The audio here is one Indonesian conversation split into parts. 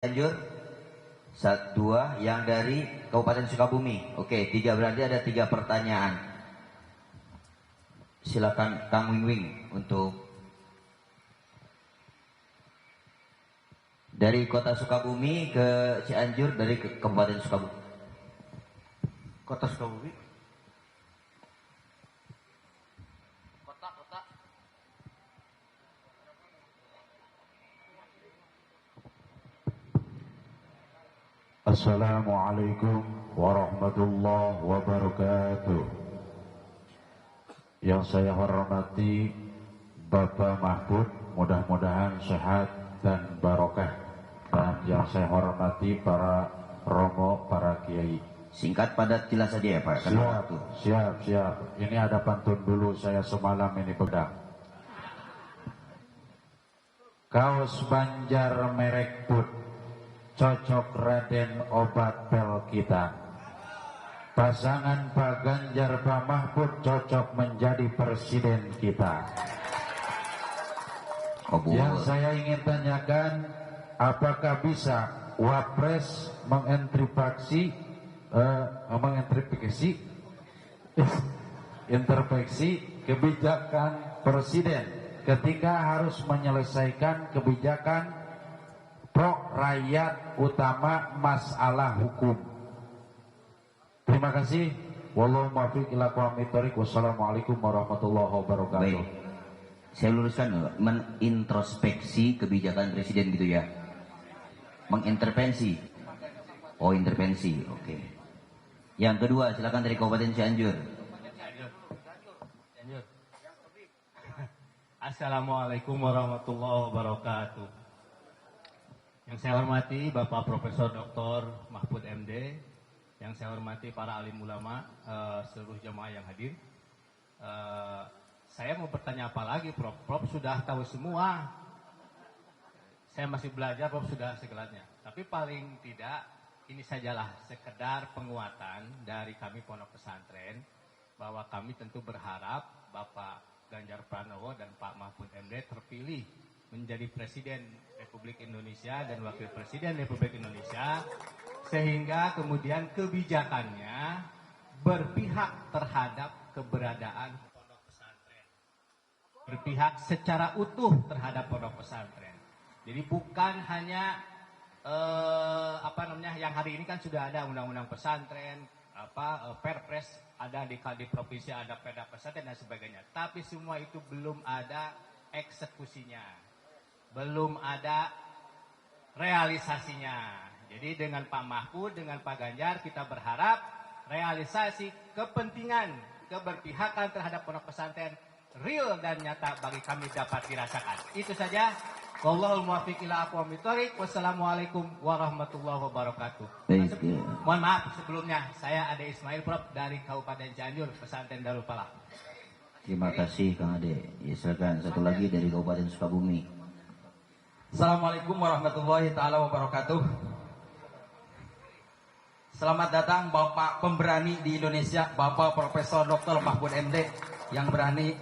Cianjur, dua yang dari Kabupaten Sukabumi. Oke, tiga, berarti ada 3 pertanyaan. Silakan Kang Wing Wing untuk dari Kota Sukabumi ke Cianjur, dari Kabupaten Sukabumi. Kota Sukabumi. Assalamualaikum warahmatullahi wabarakatuh. Yang saya hormati Bapak Mahfud, mudah-mudahan sehat dan barokah. Dan yang saya hormati para romo, para kiai. Singkat padat jelas saja ya Pak. Siap. Ini ada pantun dulu, saya semalam ini pegang. Kaos Banjar merek put, cocok Raden obat pel kita. Pasangan Pak Ganjar Pak Mahfud cocok menjadi presiden kita. Yang saya ingin tanyakan, apakah bisa Wapres mengintervensi kebijakan presiden ketika harus menyelesaikan kebijakan pro rakyat, utama masalah hukum. Terima kasih. Wallahu muwaffiq ila aqwamit thoriq. Wassalamualaikum warahmatullahi wabarakatuh. Baik. Saya luruskan, menintrospeksi kebijakan presiden gitu ya. Mengintervensi. Oh, intervensi. Oke. Yang kedua, silakan dari Kabupaten Cianjur. Assalamualaikum warahmatullahi wabarakatuh. Yang saya hormati Bapak Profesor Dr. Mahfud MD, yang saya hormati para alim ulama, seluruh jemaah yang hadir. Saya mau bertanya apa lagi, Prof? Prof sudah tahu semua. Saya masih belajar, Prof sudah segelatnya. Tapi paling tidak ini sajalah sekedar penguatan dari kami Pondok Pesantren, bahwa kami tentu berharap Bapak Ganjar Pranowo dan Pak Mahfud MD terpilih menjadi Presiden Republik Indonesia dan Wakil Presiden Republik Indonesia, sehingga kemudian kebijakannya berpihak terhadap keberadaan pondok pesantren, berpihak secara utuh terhadap pondok pesantren. Jadi bukan hanya yang hari ini kan sudah ada undang-undang pesantren, Perpres ada di provinsi, ada Perda pesantren dan sebagainya. Tapi semua itu belum ada eksekusinya, belum ada realisasinya. Jadi dengan Pak Mahfud, dengan Pak Ganjar, kita berharap realisasi kepentingan, keberpihakan terhadap pondok pesantren real dan nyata bagi kami dapat dirasakan. Itu saja. Wallahul muwaffiq ila aqwamit thoriq. Wassalamualaikum warahmatullahi wabarakatuh. Mohon maaf sebelumnya, saya Ade Ismail Prof dari Kabupaten Cianjur, Pesantren Darul Falah. Terima kasih Kang Ade. Ya, silakan satu lagi dari Kabupaten Sukabumi. Assalamualaikum warahmatullahi taala wabarakatuh. Selamat datang Bapak pemberani di Indonesia, Bapak Profesor Dr. Mahfud MD, yang berani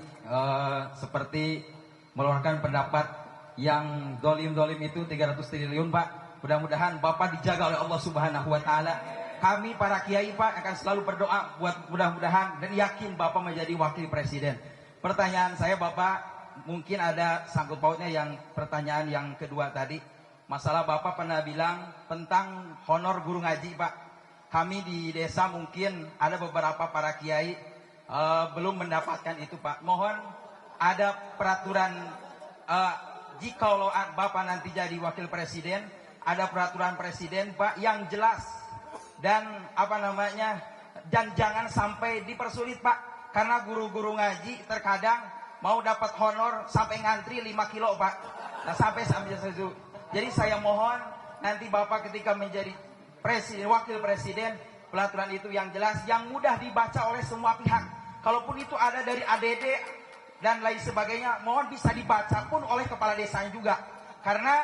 seperti mengeluarkan pendapat yang dolim itu 300 triliun Pak. Mudah-mudahan Bapak dijaga oleh Allah Subhanahu wa Ta'ala. Kami para kiai Pak akan selalu berdoa buat mudah-mudahan dan yakin Bapak menjadi wakil presiden. Pertanyaan saya Bapak, mungkin ada sangkut pautnya yang pertanyaan yang kedua tadi. Masalah Bapak pernah bilang tentang honor guru ngaji Pak. Kami di desa mungkin ada beberapa para kiai belum mendapatkan itu Pak. Mohon ada peraturan, jika Bapak nanti jadi wakil presiden, ada peraturan presiden Pak yang jelas. Dan dan jangan sampai dipersulit Pak. Karena guru-guru ngaji terkadang mau dapat honor sampai ngantri 5 kilo Pak. Nah sampai itu. Jadi saya mohon nanti Bapak ketika menjadi presiden, wakil presiden, peraturan itu yang jelas, yang mudah dibaca oleh semua pihak. Kalaupun itu ada dari ADD dan lain sebagainya, mohon bisa dibaca pun oleh kepala desanya juga. Karena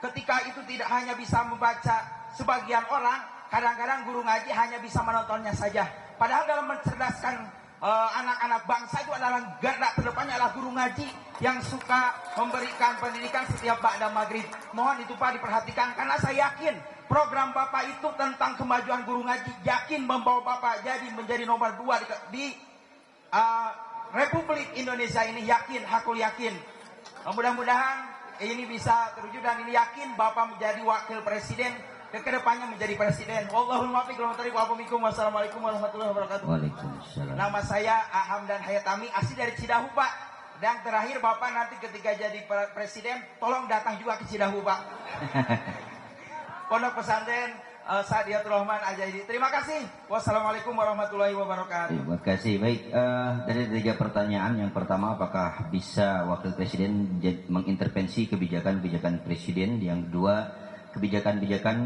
ketika itu tidak hanya bisa membaca sebagian orang, kadang-kadang guru ngaji hanya bisa menontonnya saja. Padahal dalam mencerdaskan anak-anak bangsa itu adalah garda terdepannya adalah guru ngaji yang suka memberikan pendidikan setiap ba'da maghrib. Mohon itu Pak diperhatikan karena saya yakin program Bapak itu tentang kemajuan guru ngaji yakin membawa Bapak menjadi nomor 2 di Republik Indonesia ini, yakin, hakul yakin. Mudah-mudahan ini bisa terwujud dan ini yakin Bapak menjadi wakil presiden, kedepannya menjadi presiden. Wallahul muwaffiq. Wassalamualaikum warahmatullahi wabarakatuh. Waalaikumsalam. Nama saya Aham dan Hayatami, asli dari Cidahu Pak. Dan terakhir Bapak nanti ketika jadi presiden, tolong datang juga ke Cidahu Pak. Pondok Pesantren Sadiatul Rahman Ajaidi. Terima kasih. Wassalamualaikum warahmatullahi wabarakatuh. Terima kasih. Baik, dari 3 pertanyaan. Yang pertama, apakah bisa Wakil Presiden mengintervensi kebijakan-kebijakan Presiden? Yang kedua, kebijakan-kebijakan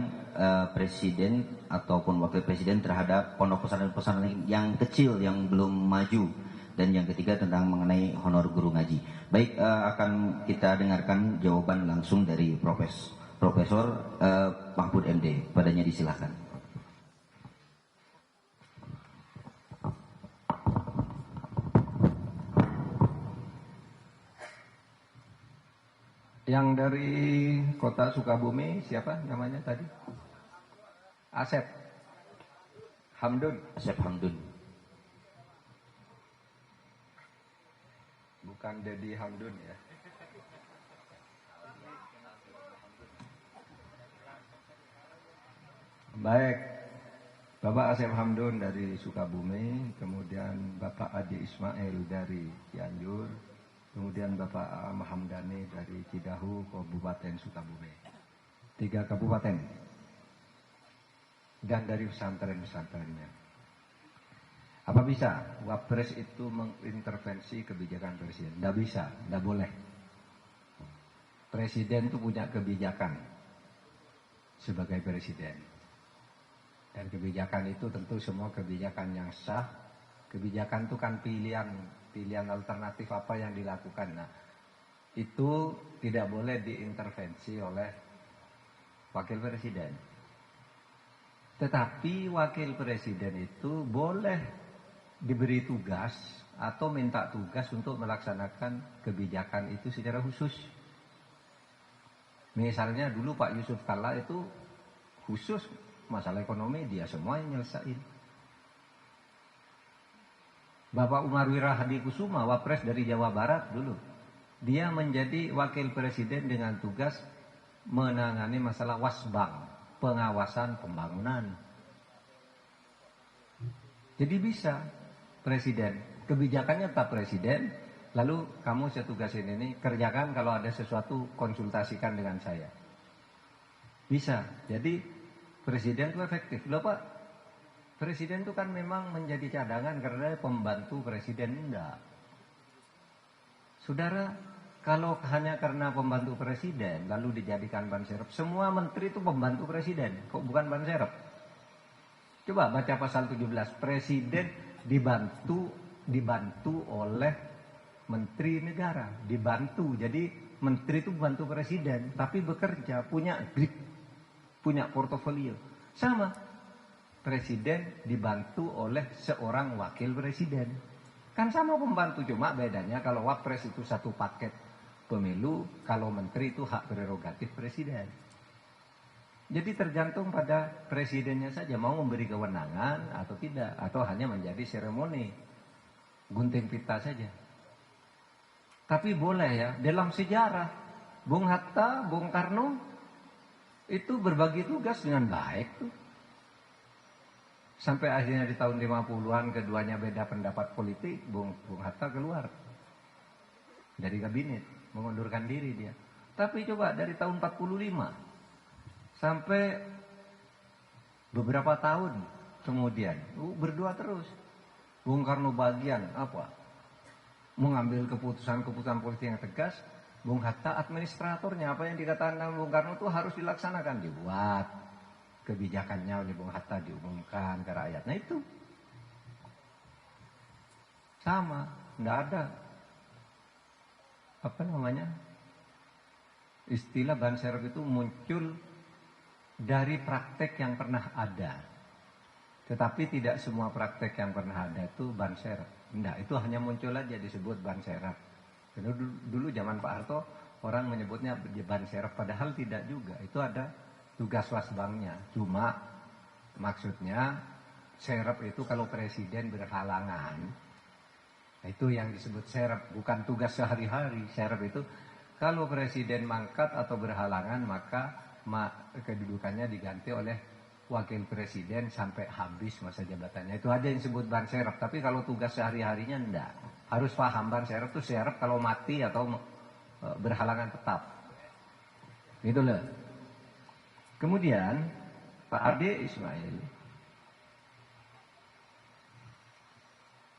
Presiden ataupun Wakil Presiden terhadap pondok pesantren-pesantren yang kecil yang belum maju. Dan yang ketiga tentang mengenai honor guru ngaji. Baik, akan kita dengarkan jawaban langsung dari Profesor Mahfud MD. Padanya disilahkan. Yang dari kota Sukabumi siapa namanya tadi? Asep Hamdun. Asep Hamdun. Bukan Dedi Hamdun ya. Baik, Bapak Asep Hamdun dari Sukabumi, kemudian Bapak Adi Ismail dari Cianjur, kemudian Bapak Mahamdani dari Cidahu, Kabupaten Sukabumi. 3 kabupaten. Dan dari pesantren-pesantrennya. Apa bisa Wapres itu mengintervensi kebijakan Presiden? Tidak bisa, tidak boleh. Presiden itu punya kebijakan sebagai Presiden. Dan kebijakan itu tentu semua kebijakan yang sah. Kebijakan itu kan pilihan alternatif apa yang dilakukan. Nah, itu tidak boleh diintervensi oleh Wakil Presiden. Tetapi Wakil Presiden itu boleh diberi tugas atau minta tugas untuk melaksanakan kebijakan itu secara khusus. Misalnya dulu Pak Yusuf Kalla itu khusus masalah ekonomi dia semua yang nyelesain. Bapak Umar Wirahadi Kusuma, Wapres dari Jawa Barat dulu, dia menjadi wakil presiden dengan tugas menangani masalah wasbang, pengawasan pembangunan. Jadi bisa presiden, kebijakannya tetap presiden, lalu kamu saya tugasin ini, kerjakan, kalau ada sesuatu konsultasikan dengan saya. Bisa, jadi Presiden itu efektif. Loh Pak, Presiden itu kan memang menjadi cadangan karena pembantu Presiden. Enggak. Saudara, kalau hanya karena pembantu Presiden lalu dijadikan ban serep, semua menteri itu pembantu Presiden, kok bukan ban serep? Coba baca pasal 17, Presiden dibantu oleh Menteri Negara, dibantu. Jadi menteri itu bantu Presiden, tapi bekerja, punya grip, punya portofolio. Sama, Presiden dibantu oleh seorang wakil presiden. Kan sama pembantu, cuma bedanya kalau wapres itu satu paket pemilu, kalau menteri itu hak prerogatif presiden. Jadi tergantung pada presidennya saja mau memberi kewenangan atau tidak, atau hanya menjadi seremoni gunting pita saja. Tapi boleh ya, dalam sejarah Bung Hatta, Bung Karno itu berbagi tugas dengan baik tuh. Sampai akhirnya di tahun 50-an keduanya beda pendapat politik, Bung Hatta keluar dari kabinet, mengundurkan diri dia. Tapi coba dari tahun 45 sampai beberapa tahun kemudian berdua terus. Bung Karno bagian apa? Mengambil keputusan-keputusan politik yang tegas. Bung Hatta administratornya, apa yang dikatakan Bung Karno itu harus dilaksanakan, dibuat kebijakannya oleh Bung Hatta, diumumkan ke rakyat. Nah itu sama, tidak ada istilah ban serep itu muncul dari praktek yang pernah ada. Tetapi tidak semua praktek yang pernah ada itu ban serap. Enggak, itu hanya muncul aja disebut ban serap. Dulu zaman Pak Harto orang menyebutnya ban serap, padahal tidak juga. Itu ada tugas wasbangnya. Cuma maksudnya serap itu kalau presiden berhalangan, itu yang disebut serap, bukan tugas sehari-hari. Serap itu kalau presiden mangkat atau berhalangan, maka kedudukannya diganti oleh wakil presiden sampai habis masa jabatannya. Itu aja yang disebut ban serap. Tapi kalau tugas sehari-harinya enggak. Harus paham ban serap itu serap kalau mati atau berhalangan tetap. Gitu loh. Kemudian Pak Ade Ismail,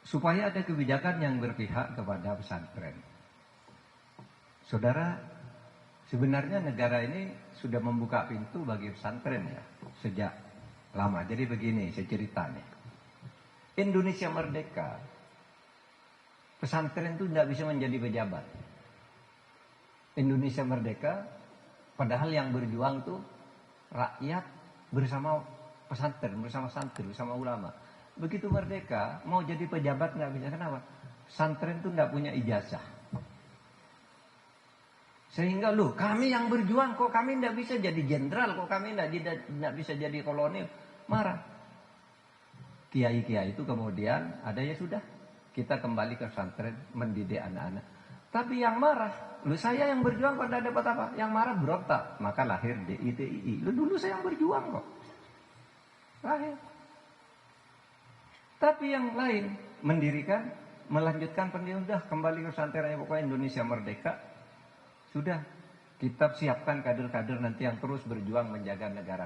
supaya ada kebijakan yang berpihak kepada pesantren. Saudara, sebenarnya negara ini sudah membuka pintu bagi pesantren ya, sejak lama. Jadi begini, saya cerita nih. Indonesia merdeka, pesantren itu tidak bisa menjadi pejabat. Indonesia merdeka, padahal yang berjuang tuh rakyat bersama pesantren, bersama santri, bersama ulama. Begitu merdeka, mau jadi pejabat nggak bisa. Kenapa? Pesantren itu nggak punya ijazah. Sehingga kami yang berjuang kok kami tidak bisa jadi jenderal, kok kami tidak bisa jadi kolonel, marah. Kiai-kiai itu kemudian ada ya sudah, kita kembali ke pesantren mendidik anak-anak. Tapi yang marah, saya yang berjuang kok tidak dapat apa? Yang marah berontak, maka lahir DITII. Dulu saya yang berjuang kok, lahir. Tapi yang lain mendirikan, melanjutkan pendidikan, udah kembali ke pesantren, pokoknya Indonesia merdeka. Sudah, kita siapkan kader-kader nanti yang terus berjuang menjaga negara.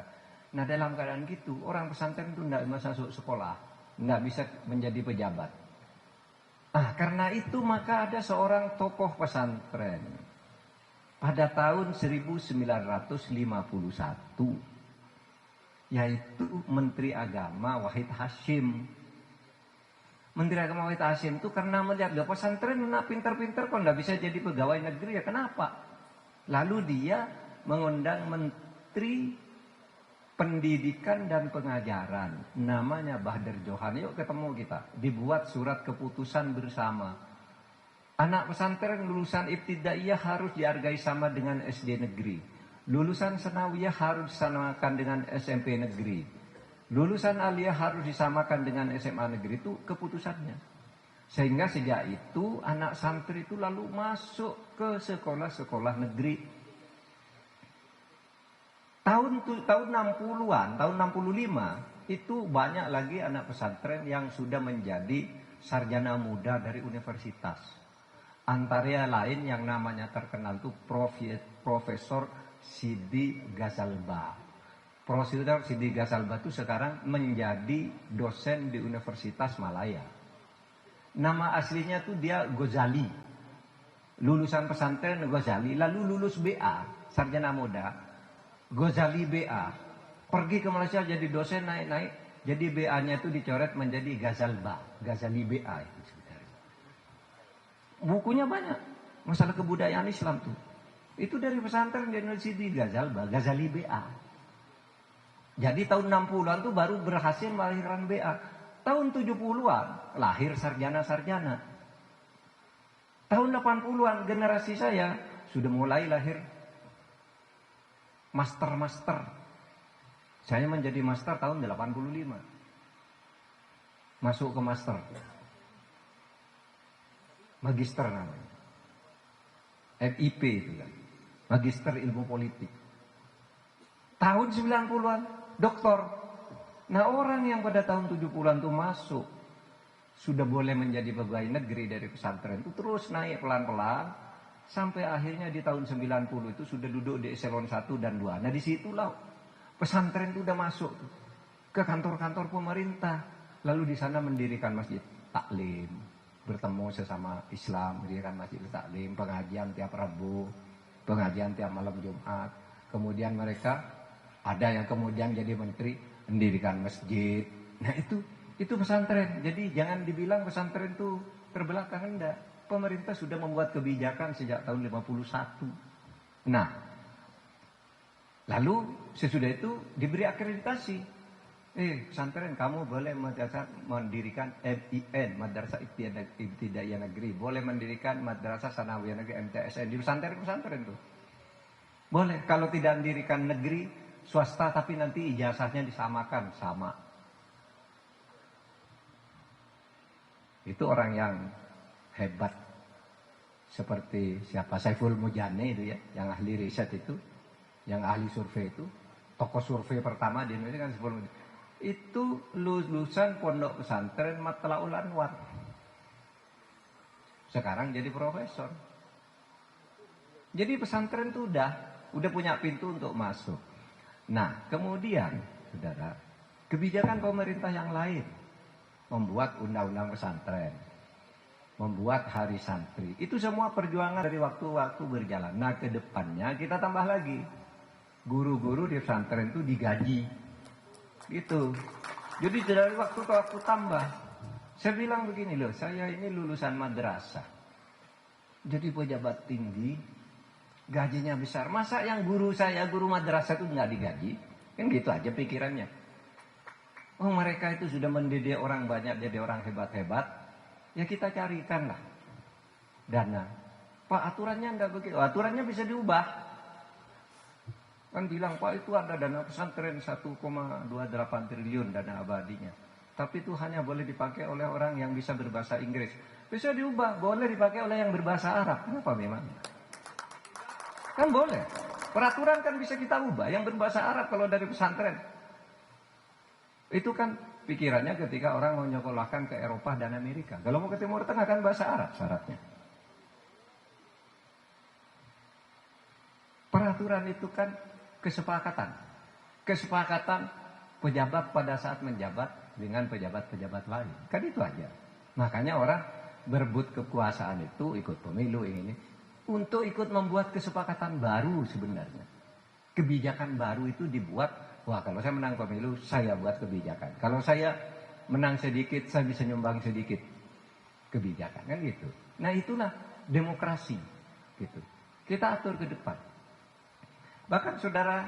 Nah dalam keadaan gitu, orang pesantren itu tidak bisa masuk sekolah, tidak bisa menjadi pejabat. Karena itu maka ada seorang tokoh pesantren pada tahun 1951, yaitu Menteri Agama Wahid Hasyim. Menteri Agama Wahid Hasyim itu karena melihat pesantren pintar-pintar kok nggak bisa jadi pegawai negeri, ya kenapa? Lalu dia mengundang Menteri Pendidikan dan Pengajaran, namanya Bahdar Johan. Yuk ketemu kita, dibuat surat keputusan bersama. Anak pesantren lulusan ibtidaiyah harus dihargai sama dengan SD negeri. Lulusan sanawiyah harus disamakan dengan SMP negeri. Lulusan aliyah harus disamakan dengan SMA negeri, itu keputusannya. Sehingga sejak itu anak santri itu lalu masuk ke sekolah-sekolah negeri. Tahun 60-an, tahun 65 itu banyak lagi anak pesantren yang sudah menjadi sarjana muda dari universitas. Antara lain yang namanya terkenal itu Profesor Sidi Ghazalba. Profesor Sidi Ghazalba itu sekarang menjadi dosen di Universitas Malaya. Nama aslinya tuh dia Ghazali. Lulusan pesantren Ghazali, lalu lulus BA, sarjana muda. Ghazali BA. Pergi ke Malaysia jadi dosen, naik-naik. Jadi BA-nya itu dicoret menjadi Ghazalba, Ghazali BA. Bukunya banyak, masalah kebudayaan Islam tuh. Itu dari pesantren di Sidi Ghazalba, Ghazali BA. Jadi tahun 60-an tuh baru berhasil melahirkan BA. Tahun 70-an lahir sarjana-sarjana. Tahun 80-an generasi saya sudah mulai lahir master-master. Saya menjadi master tahun 85. Masuk ke master. Magister namanya. MIP itu kan. Magister Ilmu Politik. Tahun 90-an doktor. Nah orang yang pada tahun 70-an itu masuk sudah boleh menjadi pegawai negeri dari pesantren itu terus naik pelan-pelan sampai akhirnya di tahun 90 itu sudah duduk di eselon 1 dan 2. Nah disitulah pesantren itu udah masuk ke kantor-kantor pemerintah. Lalu di sana mendirikan masjid taklim, bertemu sesama Islam, mendirikan masjid taklim, pengajian tiap Rabu, pengajian tiap malam Jumat. Kemudian mereka ada yang kemudian jadi menteri, mendirikan masjid. Nah itu pesantren. Jadi jangan dibilang pesantren itu terbelakang, enggak. Pemerintah sudah membuat kebijakan sejak tahun 51. Nah, lalu sesudah itu diberi akreditasi. pesantren kamu boleh mendirikan MIN, Madrasah Ibtidaiyah Negeri, boleh mendirikan Madrasah Sanawiyah Negeri, MTSN di pesantren tuh. Boleh, kalau tidak mendirikan negeri, swasta, tapi nanti ijazahnya disamakan sama. Itu orang yang hebat. Seperti siapa? Saiful Mujani itu ya, yang ahli riset itu, yang ahli survei itu, tokoh survei pertama di Indonesia kan Saiful Mujani. Itu lulusan pondok pesantren Matlaul Anwar. Sekarang jadi profesor. Jadi pesantren itu udah punya pintu untuk masuk. Nah, kemudian, saudara, kebijakan pemerintah yang lain membuat undang-undang pesantren, membuat hari santri. Itu semua perjuangan dari waktu-waktu berjalan. Nah, ke depannya kita tambah lagi. Guru-guru di pesantren itu digaji. Gitu. Jadi dari waktu ke waktu tambah. Saya bilang begini loh, saya ini lulusan madrasah. Jadi pejabat tinggi, gajinya besar. Masa yang guru saya, guru madrasah itu nggak digaji? Kan gitu aja pikirannya. Oh, mereka itu sudah mendidik orang banyak jadi orang hebat-hebat. Ya kita carikanlah dana. Pak, aturannya enggak begitu. Aturannya bisa diubah. Kan bilang, Pak, itu ada dana pesantren 1,28 triliun dana abadinya. Tapi itu hanya boleh dipakai oleh orang yang bisa berbahasa Inggris. Bisa diubah, boleh dipakai oleh yang berbahasa Arab. Kenapa memang? Kan boleh. Peraturan kan bisa kita ubah. Yang berbahasa Arab kalau dari pesantren. Itu kan pikirannya ketika orang mau nyekolahkan ke Eropa dan Amerika. Kalau mau ke Timur Tengah kan bahasa Arab syaratnya. Peraturan itu kan kesepakatan. Kesepakatan pejabat pada saat menjabat dengan pejabat-pejabat lain. Kan itu aja. Makanya orang berebut kekuasaan itu, ikut pemilu ini, untuk ikut membuat kesepakatan baru sebenarnya. Kebijakan baru itu dibuat, wah kalau saya menang pemilu, saya buat kebijakan. Kalau saya menang sedikit, saya bisa nyumbang sedikit kebijakan. Kan gitu. Nah itulah demokrasi. Gitu. Kita atur ke depan. Bahkan saudara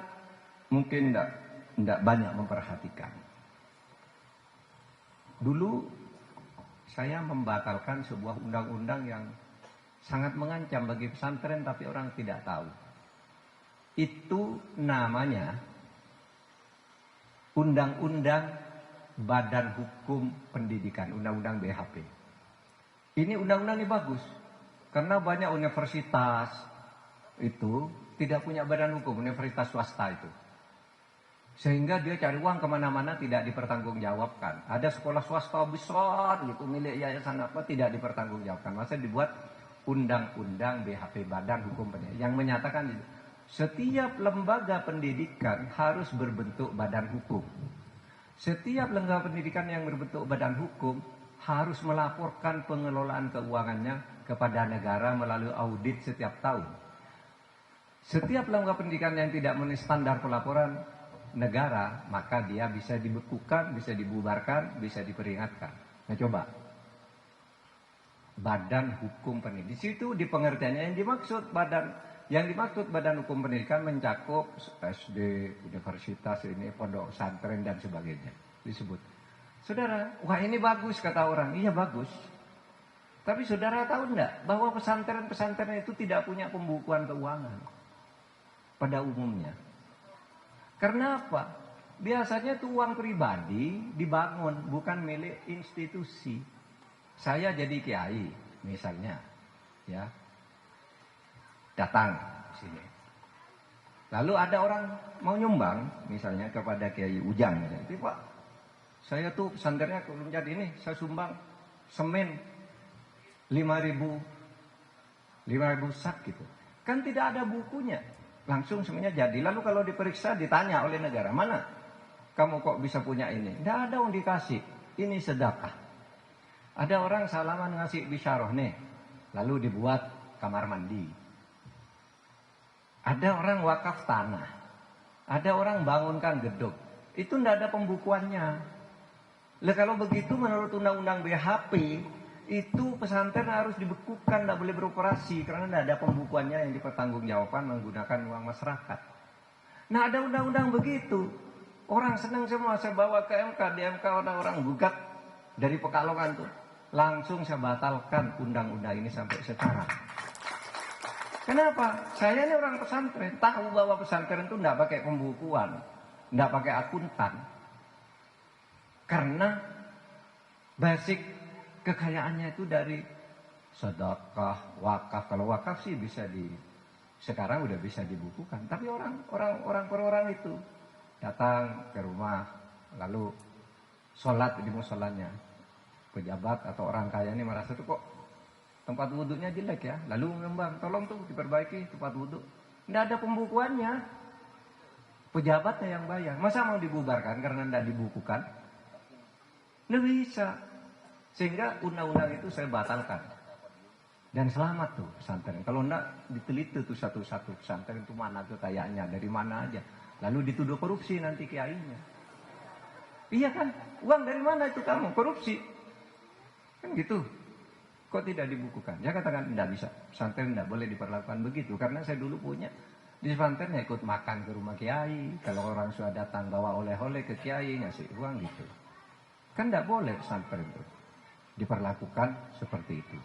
mungkin tidak banyak memperhatikan. Dulu saya membatalkan sebuah undang-undang yang sangat mengancam bagi pesantren tapi orang tidak tahu. Itu namanya Undang-Undang Badan Hukum Pendidikan, Undang-Undang BHP. Ini undang-undang ini bagus karena banyak universitas itu tidak punya badan hukum, universitas swasta itu. Sehingga dia cari uang kemana-mana tidak dipertanggungjawabkan. Ada sekolah swasta besar gitu, milik yayasan apa, tidak dipertanggungjawabkan. Masa dibuat undang-undang BHP, Badan Hukum Pendidikan, yang menyatakan setiap lembaga pendidikan harus berbentuk badan hukum. Setiap lembaga pendidikan yang berbentuk badan hukum harus melaporkan pengelolaan keuangannya kepada negara melalui audit setiap tahun. Setiap lembaga pendidikan yang tidak memenuhi standar pelaporan negara, maka dia bisa dibekukan, bisa dibubarkan, bisa diperingatkan. Nah coba, Badan Hukum Pendidikan. Di situ di pengertiannya yang dimaksud badan hukum pendidikan mencakup SD, universitas, ini pondok pesantren dan sebagainya disebut. Saudara, wah ini bagus kata orang. Iya bagus. Tapi saudara tahu enggak bahwa pesantren-pesantren itu tidak punya pembukuan keuangan pada umumnya. Karena apa? Biasanya itu uang pribadi dibangun, bukan milik institusi. Saya jadi kiai misalnya, ya, datang ke sini. Lalu ada orang mau nyumbang misalnya kepada Kiai Ujang, misalnya, Pak, saya tuh pesantrennya belum jadi ini, saya sumbang semen 5.000 sak gitu. Kan tidak ada bukunya. Langsung semuanya jadi. Lalu kalau diperiksa ditanya oleh negara, mana kamu kok bisa punya ini? Tidak ada yang dikasih. Ini sedekah. Ada orang salaman ngasih bisyarah nih. Lalu dibuat kamar mandi. Ada orang wakaf tanah. Ada orang bangunkan gedung. Itu tidak ada pembukuannya. Lah kalau begitu menurut undang-undang BHP, itu pesantren harus dibekukan, tidak boleh beroperasi karena tidak ada pembukuannya yang dipertanggungjawabkan menggunakan uang masyarakat. Nah ada undang-undang begitu, Orang senang semua, saya bawa ke MK, di MK orang-orang gugat dari Pekalongan tuh. Langsung saya batalkan undang-undang ini sampai sekarang. Kenapa? Saya ini orang pesantren, tahu bahwa pesantren itu tidak pakai pembukuan, tidak pakai akuntan. Karena basic kekayaannya itu dari sedekah, wakaf. Kalau wakaf sih bisa sekarang udah bisa dibukukan. Tapi orang per orang itu datang ke rumah, lalu sholat di musolanya. Pejabat atau orang kaya ini merasa tuh kok tempat wudhunya jelek ya, lalu mengembang, tolong tuh diperbaiki tempat wudhu. Tidak ada pembukuannya, pejabatnya yang bayar. Masa mau dibubarkan karena tidak dibukukan? Nggak bisa. Sehingga undang-undang itu saya batalkan. Dan selamat tuh pesantren. Kalau tidak diteliti tuh satu-satu pesantren itu mana kekayaannya, dari mana aja. Lalu dituduh korupsi nanti kiainya. Iya kan? Uang dari mana itu kamu? Korupsi. Kan gitu. Kok tidak dibukukan? Saya katakan tidak bisa. Pesantren tidak boleh diperlakukan begitu. Karena saya dulu punya di pesantren ya ikut makan ke rumah kiai. Kalau orang sudah datang bawa oleh-oleh ke kiai ngasih uang gitu. Kan tidak boleh pesantren itu diperlakukan seperti itu.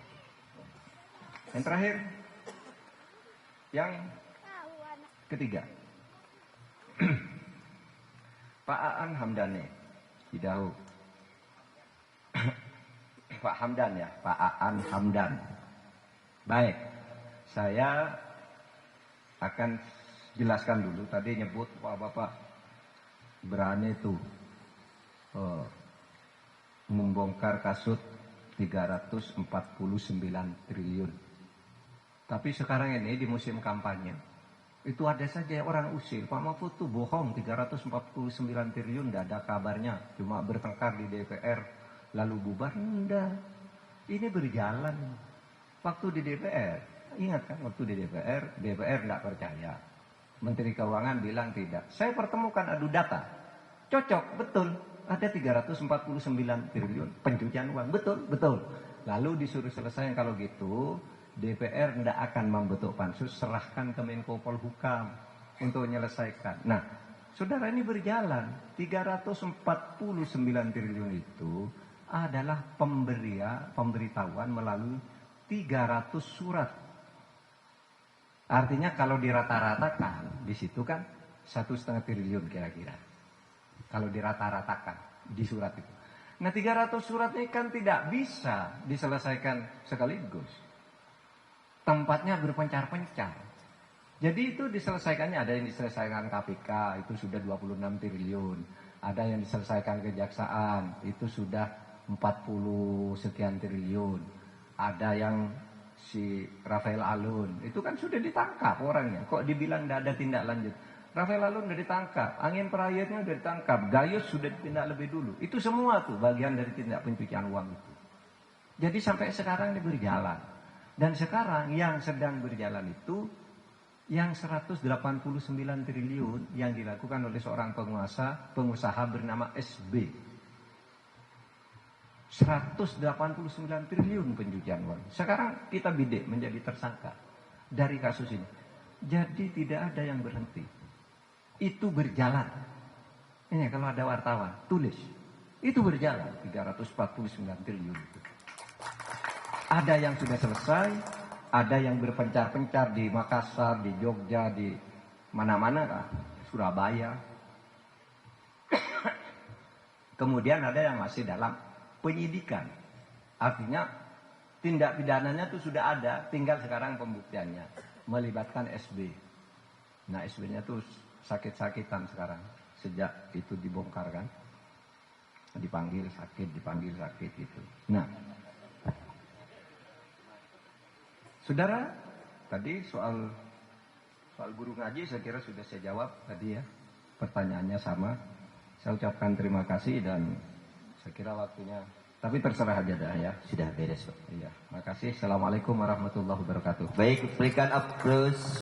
Yang terakhir, yang ketiga, Pak Aan Hamdani Cidahu. Pak Hamdan ya, Pak Aan Hamdan. Baik, saya akan jelaskan dulu. Tadi nyebut Bapak berani itu membongkar kasut 349 triliun. Tapi sekarang ini di musim kampanye itu ada saja orang usil, Pak Mahfud tuh bohong, 349 triliun tidak ada kabarnya, cuma bertengkar di DPR lalu bubar. Enggak, ini berjalan. Waktu di DPR, ingat kan waktu di DPR tidak percaya, Menteri Keuangan bilang tidak. Saya pertemukan adu data, cocok, betul, ada 349 triliun pencucian uang, betul. Lalu disuruh selesai. Kalau gitu DPR tidak akan membentuk pansus, serahkan ke Menko Polhukam untuk menyelesaikan. Nah, saudara, ini berjalan. 349 triliun itu adalah pemberitahuan melalui 300 surat. Artinya kalau dirata-ratakan di situ kan 1,5 triliun kira-kira. Kalau dirata-ratakan di surat itu. Nah, 300 surat ini kan tidak bisa diselesaikan sekaligus. Tempatnya berpencar-pencar. Jadi itu diselesaikannya, ada yang diselesaikan KPK, itu sudah 26 triliun. Ada yang diselesaikan kejaksaan, itu sudah 40 sekian triliun. Ada yang si Rafael Alun, itu kan sudah ditangkap orangnya. Kok dibilang tidak ada tindak lanjut? Rafael Alun sudah ditangkap, Angin Prayitno sudah ditangkap, Gayus sudah ditindak lebih dulu. Itu semua tuh bagian dari tindak pencucian uang itu. Jadi sampai sekarang ini berjalan. Dan sekarang yang sedang berjalan itu yang 189 triliun yang dilakukan oleh seorang pengusaha bernama SB. 189 triliun pencucian uang. Sekarang kita bidik menjadi tersangka dari kasus ini. Jadi tidak ada yang berhenti. Itu berjalan. Ini kalau ada wartawan, tulis. Itu berjalan 349 triliun itu. Ada yang sudah selesai, ada yang berpencar-pencar di Makassar, di Jogja, di mana-mana lah, Surabaya. Kemudian ada yang masih dalam penyidikan. Artinya tindak pidananya itu sudah ada, tinggal sekarang pembuktiannya melibatkan SB. Nah, SB-nya tuh sakit-sakitan sekarang sejak itu dibongkar kan. Dipanggil sakit gitu. Nah, saudara, tadi soal guru ngaji saya kira sudah saya jawab tadi ya. Pertanyaannya sama. Saya ucapkan terima kasih dan saya kira waktunya, tapi terserah aja dah ya. Sudah beres, Pak. Iya, makasih. Assalamualaikum warahmatullahi wabarakatuh. Baik, berikan applause.